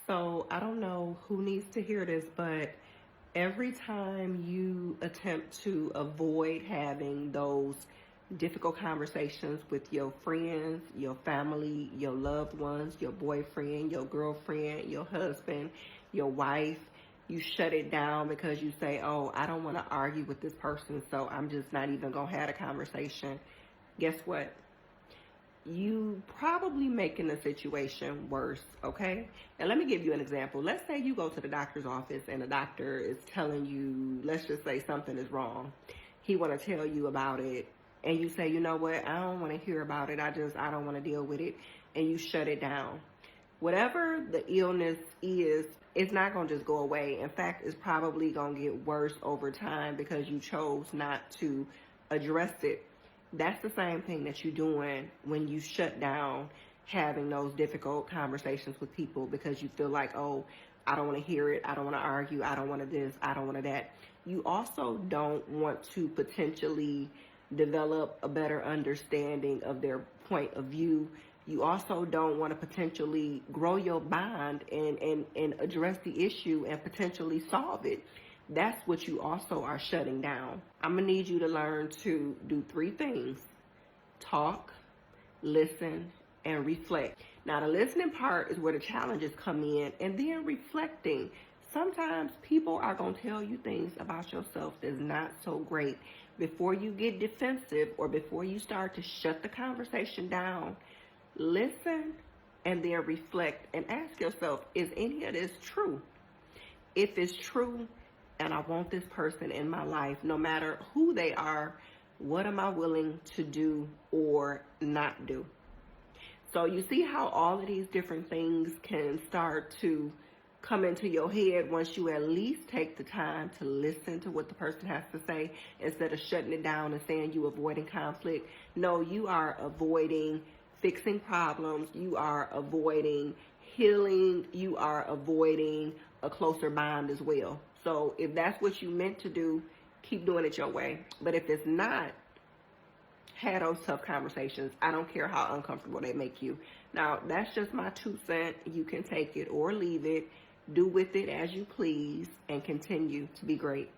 So I don't know who needs to hear this, but every time you attempt to avoid having those difficult conversations with your friends, your family, your loved ones, your boyfriend, your girlfriend, your husband, your wife, you shut it down because you say, oh, I don't want to argue with this person, so I'm just not even going to have a conversation. Guess what? You probably making the situation worse, okay? And let me give you an example. Let's say you go to the doctor's office and the doctor is telling you, let's just say something is wrong. He want to tell you about it and you say, you know what, I don't want to hear about it. I don't want to deal with it. And you shut it down. Whatever the illness is, it's not going to just go away. In fact, it's probably going to get worse over time because you chose not to address it. That's the same thing that you're doing when you shut down having those difficult conversations with people because you feel like, oh, I don't want to hear it. I don't want to argue. I don't want to this. I don't want to that. You also don't want to potentially develop a better understanding of their point of view. You also don't want to potentially grow your bond and address the issue and potentially solve it. That's what you also are shutting down. I'm going to need you to learn to do 3 things: talk, listen, and reflect. Now, the listening part is where the challenges come in, and then reflecting. Sometimes people are going to tell you things about yourself that's not so great. Before you get defensive or before you start to shut the conversation down, listen and then reflect and ask yourself, is any of this true? If it's true, and I want this person in my life, no matter who they are, what am I willing to do or not do? So you see how all of these different things can start to come into your head once you at least take the time to listen to what the person has to say instead of shutting it down and saying you avoiding conflict. No, you are avoiding fixing problems. You are avoiding healing. You are avoiding a closer bond as well. So if that's what you meant to do, keep doing it your way. But if it's not, have those tough conversations. I don't care how uncomfortable they make you. Now, that's just my 2 cents. You can take it or leave it. Do with it as you please and continue to be great.